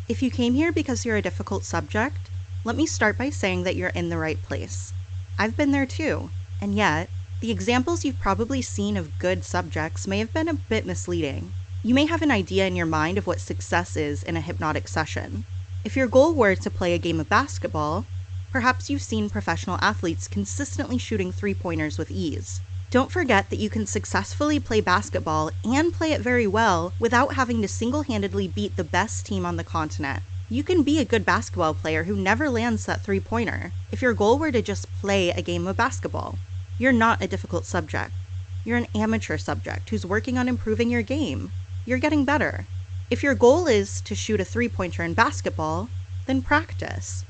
If you came here because you're a difficult subject, let me start by saying that you're in the right place. I've been there too, and yet, the examples you've probably seen of good subjects may have been a bit misleading. You may have an idea in your mind of what success is in a hypnotic session. If your goal were to play a game of basketball, perhaps you've seen professional athletes consistently shooting three-pointers with ease. Don't forget that you can successfully play basketball and play it very well without having to single-handedly beat the best team on the continent. You can be a good basketball player who never lands that three-pointer if your goal were to just play a game of basketball. You're not a difficult subject. You're an amateur subject who's working on improving your game. You're getting better. If your goal is to shoot a three-pointer in basketball, then practice.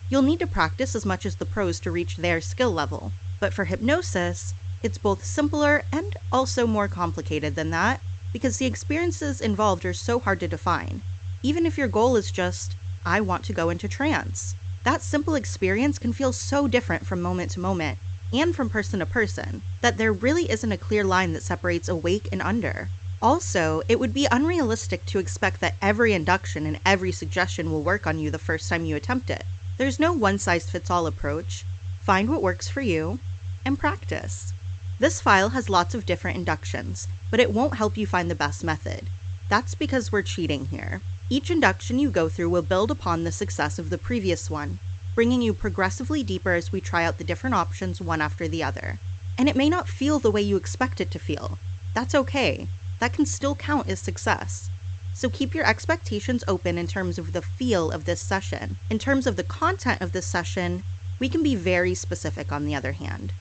You'll need to practice as much as the pros to reach their skill level. But for hypnosis, it's both simpler and also more complicated than that, because the experiences involved are so hard to define. Even if your goal is just, I want to go into trance, that simple experience can feel so different from moment to moment, and from person to person, that there really isn't a clear line that separates awake and under. Also, it would be unrealistic to expect that every induction and every suggestion will work on you the first time you attempt it. There's no one-size-fits-all approach. Find what works for you, and practice. This file has lots of different inductions, but it won't help you find the best method. That's because we're cheating here. Each induction you go through will build upon the success of the previous one, bringing you progressively deeper as we try out the different options one after the other. And it may not feel the way you expect it to feel. That's okay. That can still count as success. So keep your expectations open in terms of the feel of this session. In terms of the content of this session, we can be very specific on the other hand.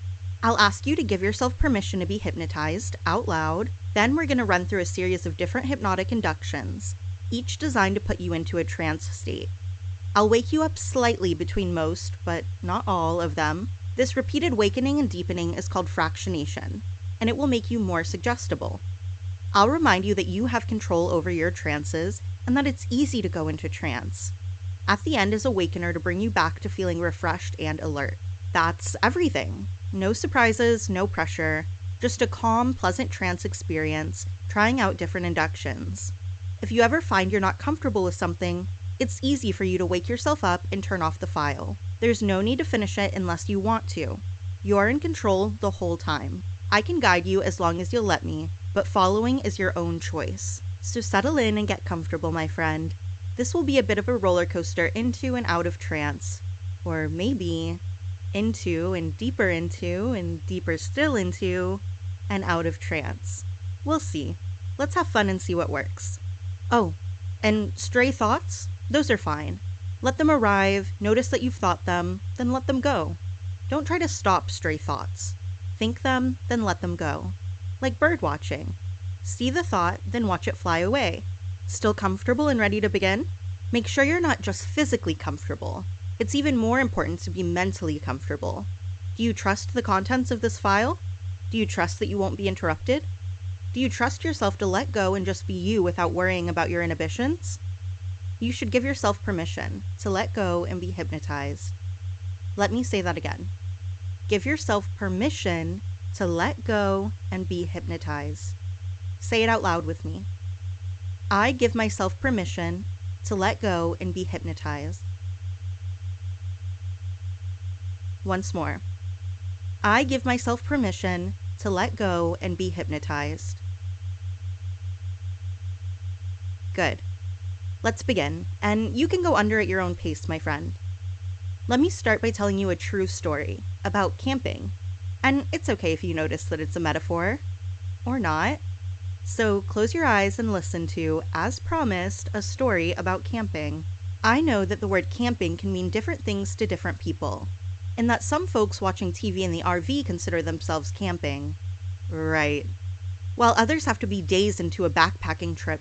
I'll ask you to give yourself permission to be hypnotized out loud, then we're going to run through a series of different hypnotic inductions, each designed to put you into a trance state. I'll wake you up slightly between most, but not all, of them. This repeated wakening and deepening is called fractionation, and it will make you more suggestible. I'll remind you that you have control over your trances, and that it's easy to go into trance. At the end is a wakener to bring you back to feeling refreshed and alert. That's everything. No surprises, no pressure, just a calm, pleasant trance experience, trying out different inductions. If you ever find you're not comfortable with something, it's easy for you to wake yourself up and turn off the file. There's no need to finish it unless you want to. You're in control the whole time. I can guide you as long as you'll let me, but following is your own choice. So settle in and get comfortable, my friend. This will be a bit of a roller coaster into and out of trance. Or maybe into and deeper still into and out of trance. We'll see. Let's have fun and see what works. Oh, and stray thoughts? Those are fine. Let them arrive, notice that you've thought them, then let them go. Don't try to stop stray thoughts. Think them, then let them go. Like bird watching. See the thought, then watch it fly away. Still comfortable and ready to begin? Make sure you're not just physically comfortable. It's even more important to be mentally comfortable. Do you trust the contents of this file? Do you trust that you won't be interrupted? Do you trust yourself to let go and just be you without worrying about your inhibitions? You should give yourself permission to let go and be hypnotized. Let me say that again. Give yourself permission to let go and be hypnotized. Say it out loud with me. I give myself permission to let go and be hypnotized. Once more. I give myself permission to let go and be hypnotized. Good. Let's begin, and you can go under at your own pace, my friend. Let me start by telling you a true story about camping. And it's okay if you notice that it's a metaphor. Or not. So close your eyes and listen to, as promised, a story about camping. I know that the word camping can mean different things to different people, and that some folks watching TV in the RV consider themselves camping. Right. While others have to be days into a backpacking trip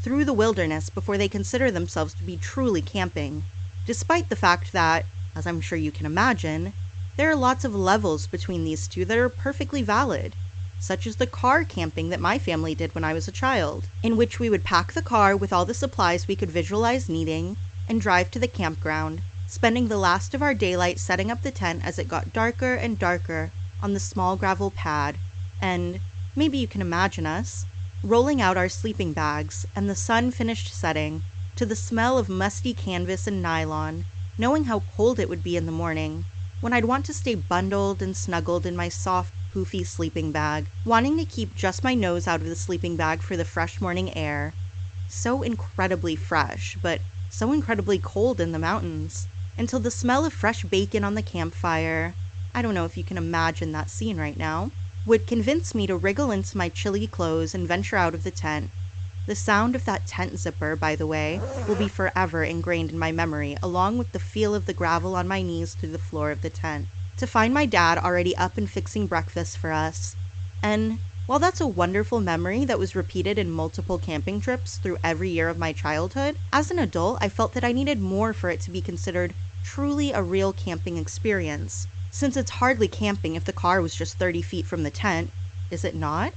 through the wilderness before they consider themselves to be truly camping, despite the fact that, as I'm sure you can imagine, there are lots of levels between these two that are perfectly valid, such as the car camping that my family did when I was a child, in which we would pack the car with all the supplies we could visualize needing and drive to the campground, spending the last of our daylight setting up the tent as it got darker and darker on the small gravel pad, and, maybe you can imagine us, rolling out our sleeping bags and the sun finished setting, to the smell of musty canvas and nylon, knowing how cold it would be in the morning, when I'd want to stay bundled and snuggled in my soft, poofy sleeping bag, wanting to keep just my nose out of the sleeping bag for the fresh morning air. So incredibly fresh, but so incredibly cold in the mountains, until the smell of fresh bacon on the campfire, I don't know if you can imagine that scene right now, would convince me to wriggle into my chilly clothes and venture out of the tent. The sound of that tent zipper, by the way, will be forever ingrained in my memory, along with the feel of the gravel on my knees through the floor of the tent. To find my dad already up and fixing breakfast for us. And while that's a wonderful memory that was repeated in multiple camping trips through every year of my childhood, as an adult I felt that I needed more for it to be considered truly a real camping experience, since it's hardly camping if the car was just 30 feet from the tent, is it not?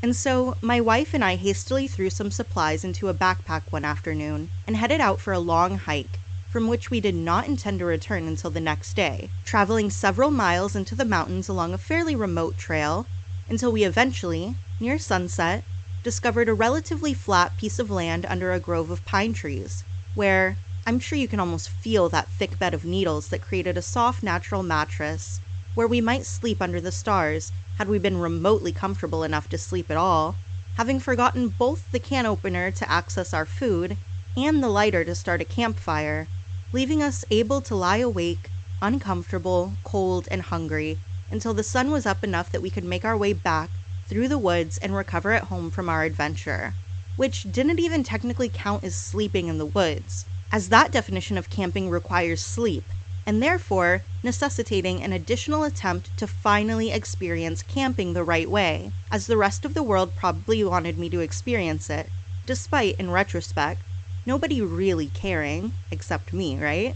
And so, my wife and I hastily threw some supplies into a backpack one afternoon and headed out for a long hike, from which we did not intend to return until the next day, traveling several miles into the mountains along a fairly remote trail, until we eventually, near sunset, discovered a relatively flat piece of land under a grove of pine trees, where I'm sure you can almost feel that thick bed of needles that created a soft natural mattress, where we might sleep under the stars had we been remotely comfortable enough to sleep at all, having forgotten both the can opener to access our food and the lighter to start a campfire, leaving us able to lie awake, uncomfortable, cold, and hungry, until the sun was up enough that we could make our way back through the woods and recover at home from our adventure, which didn't even technically count as sleeping in the woods, as that definition of camping requires sleep, and therefore necessitating an additional attempt to finally experience camping the right way, as the rest of the world probably wanted me to experience it, despite, in retrospect, nobody really caring, except me, right,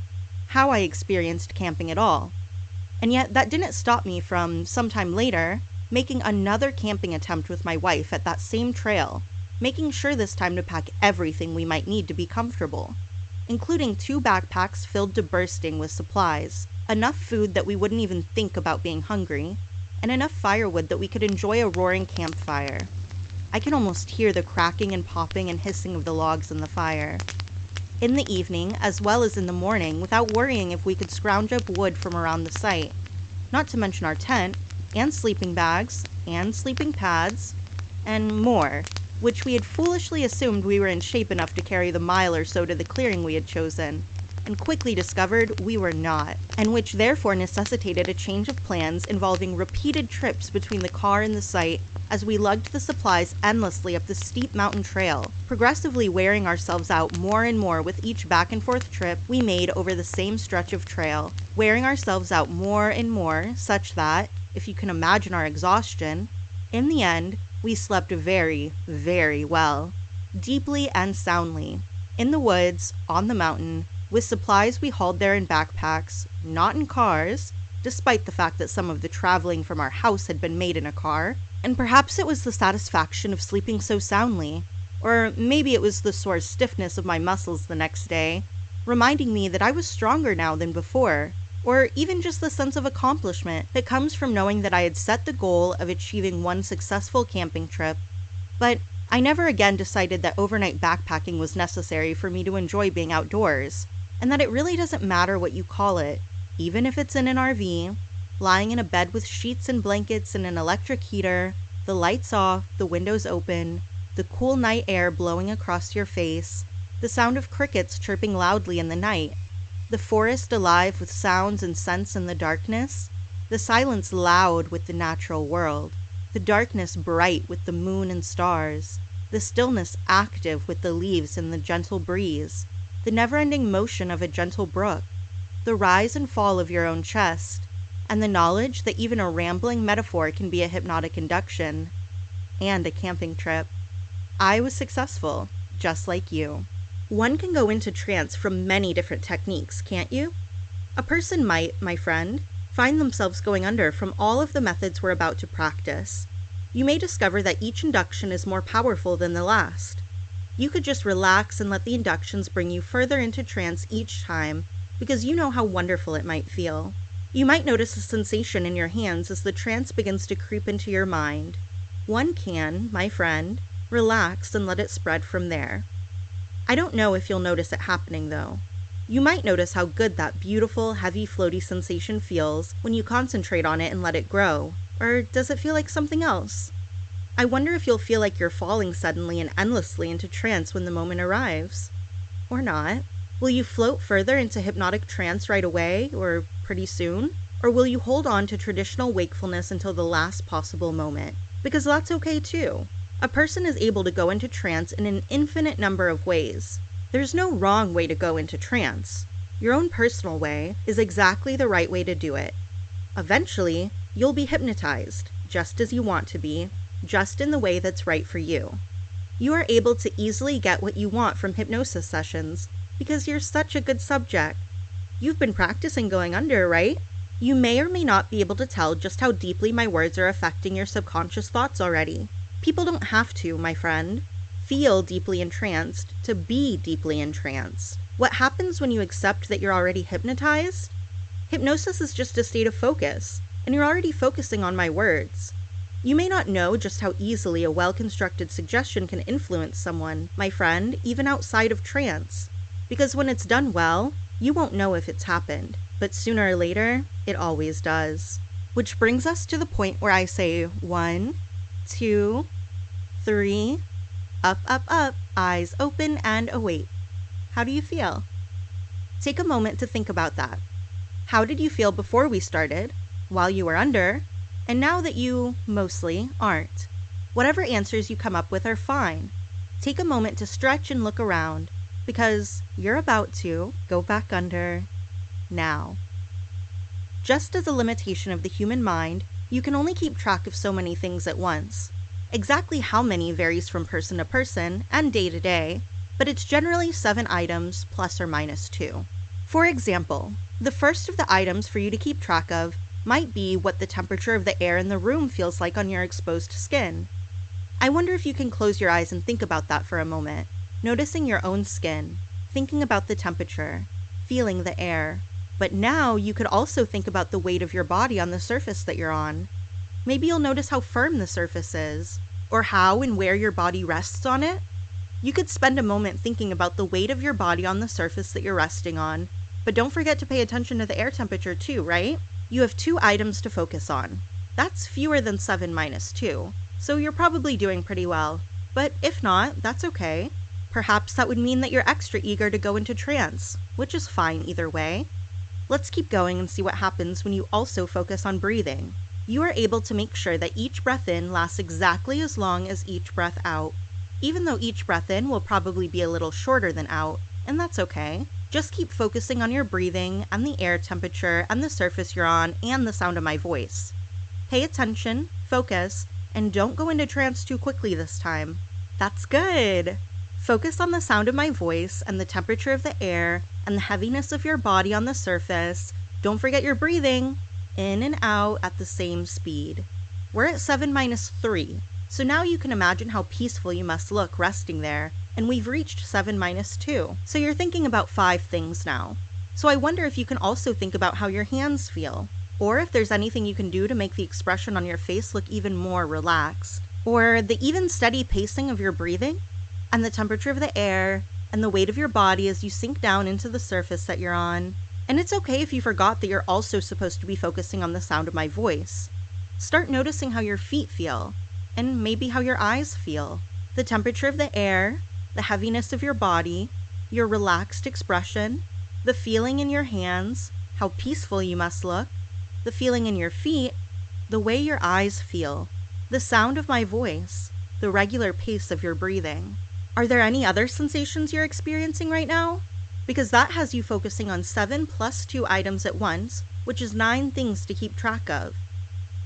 how I experienced camping at all. And yet that didn't stop me from, sometime later, making another camping attempt with my wife at that same trail, making sure this time to pack everything we might need to be comfortable, including 2 backpacks filled to bursting with supplies, enough food that we wouldn't even think about being hungry, and enough firewood that we could enjoy a roaring campfire. I can almost hear the cracking and popping and hissing of the logs in the fire. In the evening, as well as in the morning, without worrying if we could scrounge up wood from around the site, not to mention our tent, and sleeping bags, and sleeping pads, and more, which we had foolishly assumed we were in shape enough to carry the mile or so to the clearing we had chosen, and quickly discovered we were not, and which therefore necessitated a change of plans involving repeated trips between the car and the site as we lugged the supplies endlessly up the steep mountain trail, progressively wearing ourselves out more and more with each back and forth trip we made over the same stretch of trail, wearing ourselves out more and more, such that, if you can imagine our exhaustion, in the end, we slept very, very well, deeply and soundly, in the woods, on the mountain, with supplies we hauled there in backpacks, not in cars, despite the fact that some of the traveling from our house had been made in a car, and perhaps it was the satisfaction of sleeping so soundly, or maybe it was the sore stiffness of my muscles the next day, reminding me that I was stronger now than before, or even just the sense of accomplishment that comes from knowing that I had set the goal of achieving one successful camping trip. But I never again decided that overnight backpacking was necessary for me to enjoy being outdoors, and that it really doesn't matter what you call it, even if it's in an RV, lying in a bed with sheets and blankets and an electric heater, the lights off, the windows open, the cool night air blowing across your face, the sound of crickets chirping loudly in the night, the forest alive with sounds and scents in the darkness, the silence loud with the natural world, the darkness bright with the moon and stars, the stillness active with the leaves and the gentle breeze, the never-ending motion of a gentle brook, the rise and fall of your own chest, and the knowledge that even a rambling metaphor can be a hypnotic induction, and a camping trip. I was successful, just like you. One can go into trance from many different techniques, can't you? A person might, my friend, find themselves going under from all of the methods we're about to practice. You may discover that each induction is more powerful than the last. You could just relax and let the inductions bring you further into trance each time, because you know how wonderful it might feel. You might notice a sensation in your hands as the trance begins to creep into your mind. One can, my friend, relax and let it spread from there. I don't know if you'll notice it happening though. You might notice how good that beautiful, heavy, floaty sensation feels when you concentrate on it and let it grow. Or does it feel like something else? I wonder if you'll feel like you're falling suddenly and endlessly into trance when the moment arrives. Or not. Will you float further into hypnotic trance right away, or pretty soon? Or will you hold on to traditional wakefulness until the last possible moment? Because that's okay too. A person is able to go into trance in an infinite number of ways. There's no wrong way to go into trance. Your own personal way is exactly the right way to do it. Eventually, you'll be hypnotized, just as you want to be, just in the way that's right for you. You are able to easily get what you want from hypnosis sessions because you're such a good subject. You've been practicing going under, right? You may or may not be able to tell just how deeply my words are affecting your subconscious thoughts already. People don't have to, my friend, feel deeply entranced to be deeply entranced. What happens when you accept that you're already hypnotized? Hypnosis is just a state of focus, and you're already focusing on my words. You may not know just how easily a well-constructed suggestion can influence someone, my friend, even outside of trance. Because when it's done well, you won't know if it's happened, but sooner or later, it always does. Which brings us to the point where I say 1, 2, 3, up, up, up, eyes open and await. How do you feel? Take a moment to think about that. How did you feel before we started, while you were under, and now that you, mostly, aren't? Whatever answers you come up with are fine. Take a moment to stretch and look around, because you're about to go back under now. Just as a limitation of the human mind, you can only keep track of so many things at once. Exactly how many varies from person to person and day to day, but it's generally 7 items plus or minus 2. For example, the first of the items for you to keep track of might be what the temperature of the air in the room feels like on your exposed skin. I wonder if you can close your eyes and think about that for a moment, noticing your own skin, thinking about the temperature, feeling the air. But now you could also think about the weight of your body on the surface that you're on. Maybe you'll notice how firm the surface is, or how and where your body rests on it. You could spend a moment thinking about the weight of your body on the surface that you're resting on, but don't forget to pay attention to the air temperature too, right? You have 2 items to focus on. That's fewer than 7 minus 2, so you're probably doing pretty well. But if not, that's okay. Perhaps that would mean that you're extra eager to go into trance, which is fine either way. Let's keep going and see what happens when you also focus on breathing. You are able to make sure that each breath in lasts exactly as long as each breath out, even though each breath in will probably be a little shorter than out, and that's okay. Just keep focusing on your breathing and the air temperature and the surface you're on and the sound of my voice. Pay attention, focus, and don't go into trance too quickly this time. That's good! Focus on the sound of my voice and the temperature of the air and the heaviness of your body on the surface. Don't forget your breathing, in and out at the same speed. We're at 7 minus 3, so now you can imagine how peaceful you must look resting there, and we've reached 7 minus 2, so you're thinking about 5 things now. So I wonder if you can also think about how your hands feel, or if there's anything you can do to make the expression on your face look even more relaxed, or the even steady pacing of your breathing, and the temperature of the air, and the weight of your body as you sink down into the surface that you're on. And it's okay if you forgot that you're also supposed to be focusing on the sound of my voice. Start noticing how your feet feel, and maybe how your eyes feel, the temperature of the air, the heaviness of your body, your relaxed expression, the feeling in your hands, how peaceful you must look, the feeling in your feet, the way your eyes feel, the sound of my voice, the regular pace of your breathing. Are there any other sensations you're experiencing right now? Because that has you focusing on 7 plus 2 items at once, which is 9 things to keep track of.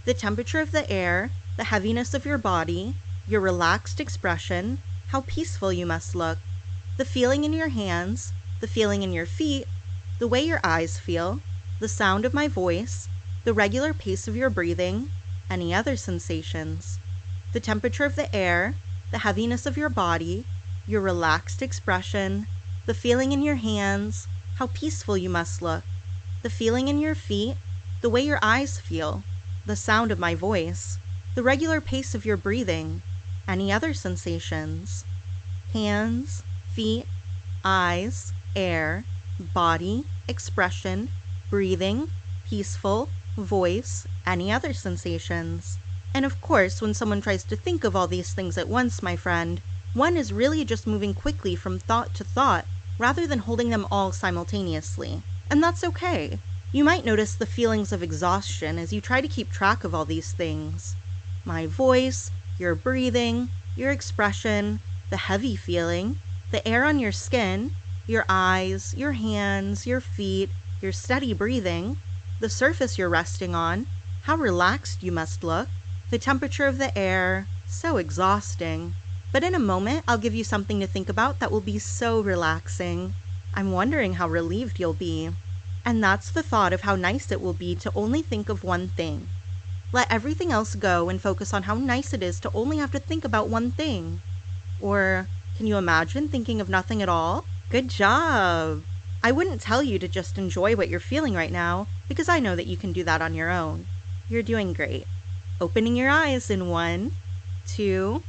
The temperature of the air, the heaviness of your body, your relaxed expression, how peaceful you must look, the feeling in your hands, the feeling in your feet, the way your eyes feel, the sound of my voice, the regular pace of your breathing, any other sensations, the temperature of the air, the heaviness of your body, your relaxed expression, the feeling in your hands, how peaceful you must look, the feeling in your feet, the way your eyes feel, the sound of my voice, the regular pace of your breathing, any other sensations, hands, feet, eyes, air, body, expression, breathing, peaceful, voice, any other sensations. And of course, when someone tries to think of all these things at once, my friend, one is really just moving quickly from thought to thought rather than holding them all simultaneously. And that's okay. You might notice the feelings of exhaustion as you try to keep track of all these things. My voice, your breathing, your expression, the heavy feeling, the air on your skin, your eyes, your hands, your feet, your steady breathing, the surface you're resting on, how relaxed you must look, the temperature of the air, so exhausting. But in a moment, I'll give you something to think about that will be so relaxing. I'm wondering how relieved you'll be. And that's the thought of how nice it will be to only think of one thing. Let everything else go and focus on how nice it is to only have to think about one thing. Or, can you imagine thinking of nothing at all? Good job! I wouldn't tell you to just enjoy what you're feeling right now, because I know that you can do that on your own. You're doing great. Opening your eyes in 1, 2,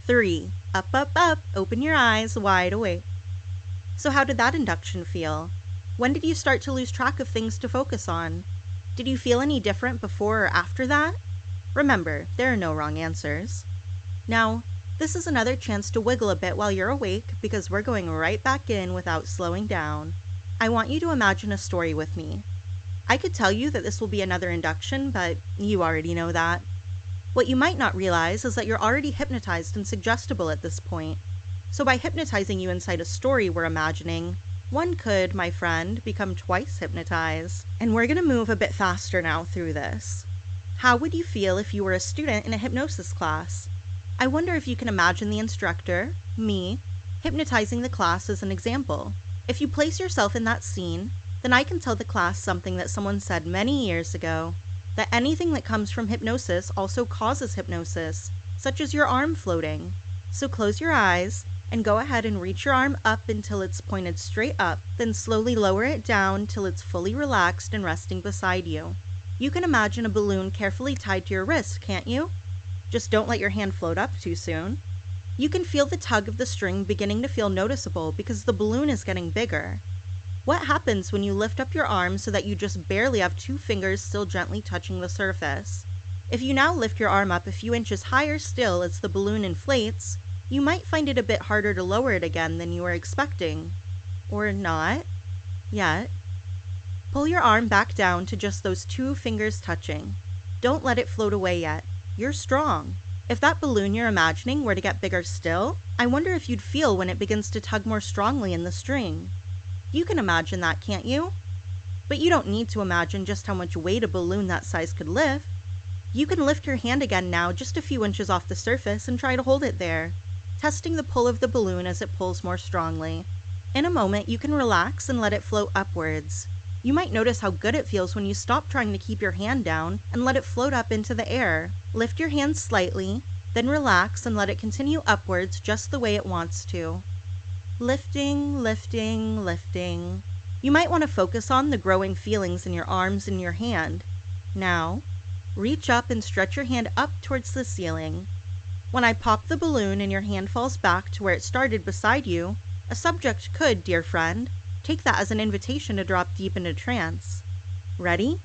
3. Up, up, up. Open your eyes, wide awake. So how did that induction feel? When did you start to lose track of things to focus on? Did you feel any different before or after that? Remember, there are no wrong answers. Now, this is another chance to wiggle a bit while you're awake because we're going right back in without slowing down. I want you to imagine a story with me. I could tell you that this will be another induction, but you already know that. What you might not realize is that you're already hypnotized and suggestible at this point. So by hypnotizing you inside a story we're imagining, one could, my friend, become twice hypnotized. And we're going to move a bit faster now through this. How would you feel if you were a student in a hypnosis class? I wonder if you can imagine the instructor, me, hypnotizing the class as an example. If you place yourself in that scene, then I can tell the class something that someone said many years ago, that anything that comes from hypnosis also causes hypnosis, such as your arm floating. So close your eyes, and go ahead and reach your arm up until it's pointed straight up, then slowly lower it down till it's fully relaxed and resting beside you. You can imagine a balloon carefully tied to your wrist, can't you? Just don't let your hand float up too soon. You can feel the tug of the string beginning to feel noticeable because the balloon is getting bigger. What happens when you lift up your arm so that you just barely have 2 fingers still gently touching the surface? If you now lift your arm up a few inches higher still as the balloon inflates, you might find it a bit harder to lower it again than you were expecting. Or not. Yet. Pull your arm back down to just those 2 fingers touching. Don't let it float away yet. You're strong. If that balloon you're imagining were to get bigger still, I wonder if you'd feel when it begins to tug more strongly in the string. You can imagine that, can't you? But you don't need to imagine just how much weight a balloon that size could lift. You can lift your hand again now just a few inches off the surface and try to hold it there, testing the pull of the balloon as it pulls more strongly. In a moment, you can relax and let it float upwards. You might notice how good it feels when you stop trying to keep your hand down and let it float up into the air. Lift your hand slightly, then relax and let it continue upwards just the way it wants to. Lifting, lifting, lifting. You might want to focus on the growing feelings in your arms and your hand. Now, reach up and stretch your hand up towards the ceiling. When I pop the balloon and your hand falls back to where it started beside you, a subject could, dear friend, take that as an invitation to drop deep into trance. Ready?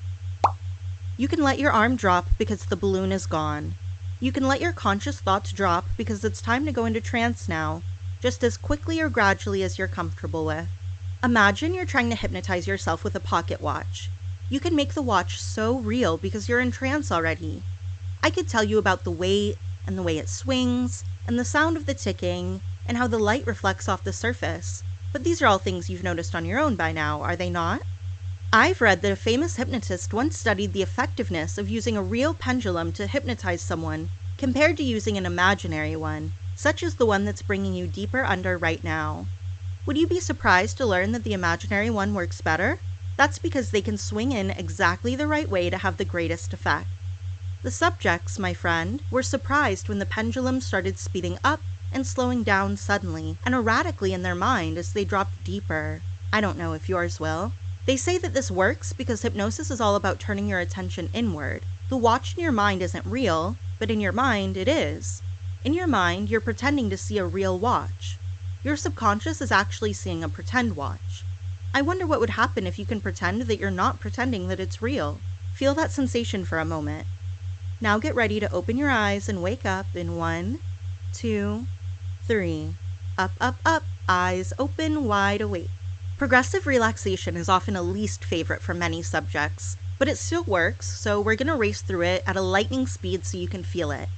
You can let your arm drop because the balloon is gone. You can let your conscious thoughts drop because it's time to go into trance now, just as quickly or gradually as you're comfortable with. Imagine you're trying to hypnotize yourself with a pocket watch. You can make the watch so real because you're in trance already. I could tell you about the weight, and the way it swings, and the sound of the ticking, and how the light reflects off the surface, but these are all things you've noticed on your own by now, are they not? I've read that a famous hypnotist once studied the effectiveness of using a real pendulum to hypnotize someone compared to using an imaginary one, such as the one that's bringing you deeper under right now. Would you be surprised to learn that the imaginary one works better? That's because they can swing in exactly the right way to have the greatest effect. The subjects, my friend, were surprised when the pendulum started speeding up and slowing down suddenly and erratically in their mind as they dropped deeper. I don't know if yours will. They say that this works because hypnosis is all about turning your attention inward. The watch in your mind isn't real, but in your mind it is. In your mind, you're pretending to see a real watch. Your subconscious is actually seeing a pretend watch. I wonder what would happen if you can pretend that you're not pretending that it's real. Feel that sensation for a moment. Now get ready to open your eyes and wake up in 1, 2, 3. Up, up, up, eyes open, wide awake. Progressive relaxation is often a least favorite for many subjects, but it still works, so we're going to race through it at a lightning speed so you can feel it.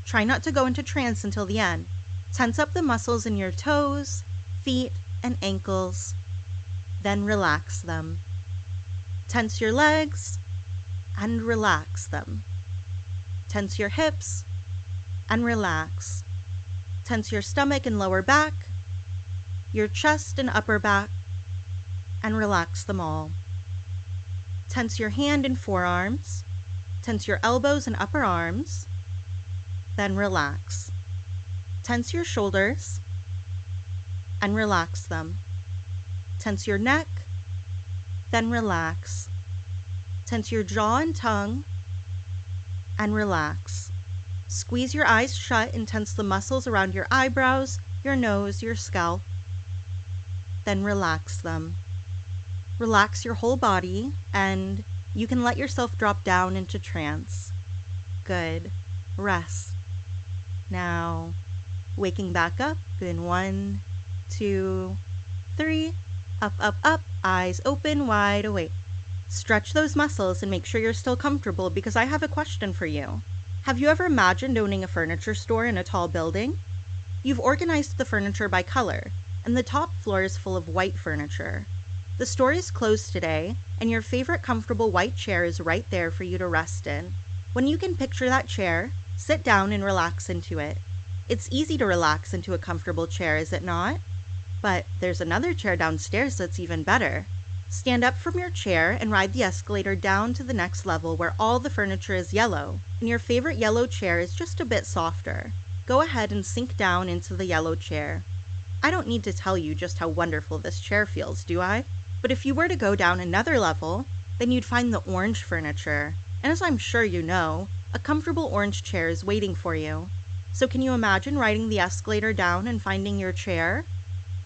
Try not to go into trance until the end. Tense up the muscles in your toes, feet, and ankles, then relax them. Tense your legs and relax them. Tense your hips and relax. Tense your stomach and lower back, your chest and upper back, and relax them all. Tense your hand and forearms. Tense your elbows and upper arms, then relax. Tense your shoulders and relax them. Tense your neck, then relax. Tense your jaw and tongue and relax. Squeeze your eyes shut and tense the muscles around your eyebrows, your nose, your scalp, then relax them. Relax your whole body, and you can let yourself drop down into trance. Good. Rest. Now, waking back up in 1, 2, 3. Up, up, up, eyes open, wide awake. Stretch those muscles and make sure you're still comfortable because I have a question for you. Have you ever imagined owning a furniture store in a tall building? You've organized the furniture by color, and the top floor is full of white furniture. The store is closed today, and your favorite comfortable white chair is right there for you to rest in. When you can picture that chair, sit down and relax into it. It's easy to relax into a comfortable chair, is it not? But there's another chair downstairs that's even better. Stand up from your chair and ride the escalator down to the next level where all the furniture is yellow, and your favorite yellow chair is just a bit softer. Go ahead and sink down into the yellow chair. I don't need to tell you just how wonderful this chair feels, do I? But if you were to go down another level, then you'd find the orange furniture. And as I'm sure you know, a comfortable orange chair is waiting for you. So can you imagine riding the escalator down and finding your chair?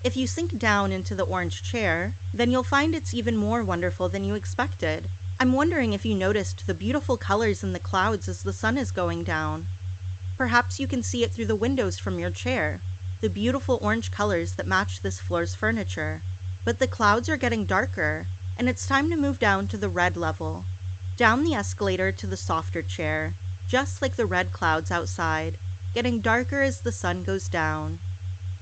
If you sink down into the orange chair, then you'll find it's even more wonderful than you expected. I'm wondering if you noticed the beautiful colors in the clouds as the sun is going down. Perhaps you can see it through the windows from your chair, the beautiful orange colors that match this floor's furniture. But the clouds are getting darker, and it's time to move down to the red level. Down the escalator to the softer chair, just like the red clouds outside, getting darker as the sun goes down.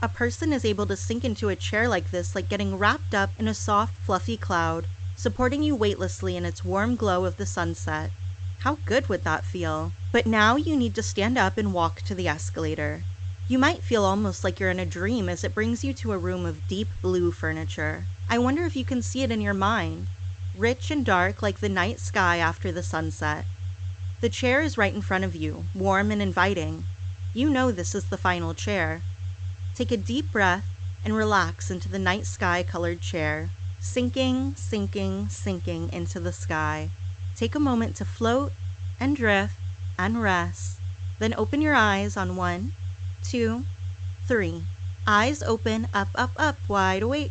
A person is able to sink into a chair like this like getting wrapped up in a soft, fluffy cloud, supporting you weightlessly in its warm glow of the sunset. How good would that feel? But now you need to stand up and walk to the escalator. You might feel almost like you're in a dream as it brings you to a room of deep blue furniture. I wonder if you can see it in your mind, rich and dark like the night sky after the sunset. The chair is right in front of you, warm and inviting. You know this is the final chair. Take a deep breath and relax into the night sky colored chair, sinking, sinking, sinking into the sky. Take a moment to float and drift and rest. Then open your eyes on 1, 2, 3. Eyes open, up, up, up, wide awake.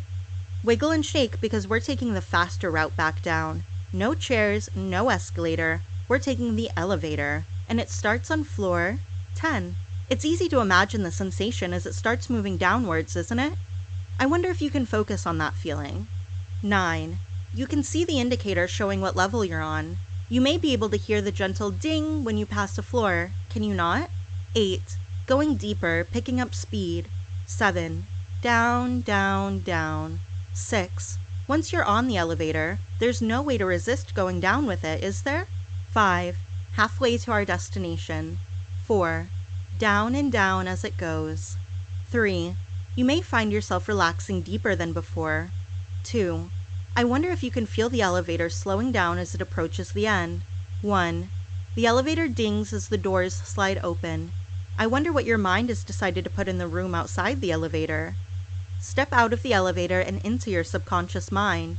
Wiggle and shake because we're taking the faster route back down. No chairs, no escalator. We're taking the elevator, and it starts on floor 10. It's easy to imagine the sensation as it starts moving downwards, isn't it? I wonder if you can focus on that feeling. 9. You can see the indicator showing what level you're on. You may be able to hear the gentle ding when you pass a floor, can you not? 8. Going deeper, picking up speed. 7. Down, down, down. 6. Once you're on the elevator, there's no way to resist going down with it, is there? 5. Halfway to our destination. 4. Down and down as it goes. 3. You may find yourself relaxing deeper than before. 2. I wonder if you can feel the elevator slowing down as it approaches the end. 1. The elevator dings as the doors slide open. I wonder what your mind has decided to put in the room outside the elevator. Step out of the elevator and into your subconscious mind.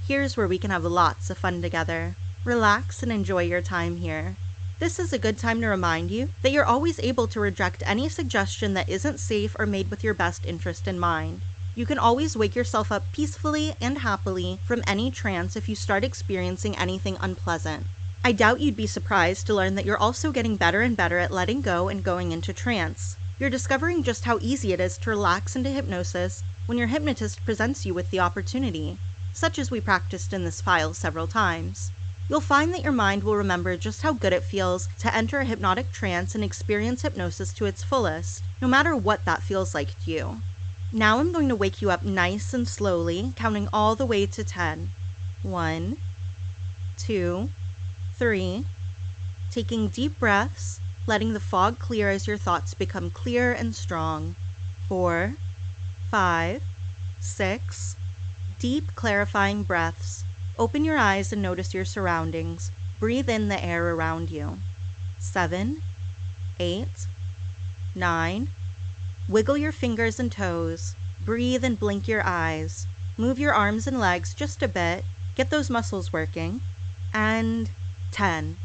Here's where we can have lots of fun together. Relax and enjoy your time here. This is a good time to remind you that you're always able to reject any suggestion that isn't safe or made with your best interest in mind. You can always wake yourself up peacefully and happily from any trance if you start experiencing anything unpleasant. I doubt you'd be surprised to learn that you're also getting better and better at letting go and going into trance. You're discovering just how easy it is to relax into hypnosis when your hypnotist presents you with the opportunity, such as we practiced in this file several times. You'll find that your mind will remember just how good it feels to enter a hypnotic trance and experience hypnosis to its fullest, no matter what that feels like to you. Now I'm going to wake you up nice and slowly, counting all the way to 10. 1, 2, 3. Taking deep breaths, letting the fog clear as your thoughts become clear and strong. 4, 5, 6. Deep, clarifying breaths. Open your eyes and notice your surroundings. Breathe in the air around you. 7, 8, 9. Wiggle your fingers and toes. Breathe and blink your eyes. Move your arms and legs just a bit. Get those muscles working. And 10.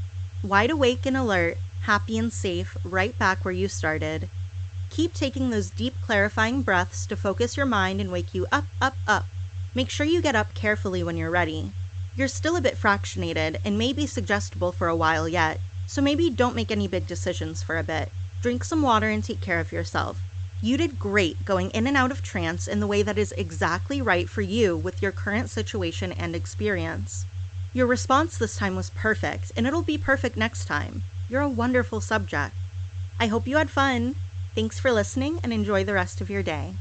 Wide awake and alert, happy and safe, right back where you started. Keep taking those deep, clarifying breaths to focus your mind and wake you up, up, up. Make sure you get up carefully when you're ready. You're still a bit fractionated and may be suggestible for a while yet, so maybe don't make any big decisions for a bit. Drink some water and take care of yourself. You did great going in and out of trance in the way that is exactly right for you with your current situation and experience. Your response this time was perfect, and it'll be perfect next time. You're a wonderful subject. I hope you had fun. Thanks for listening and enjoy the rest of your day.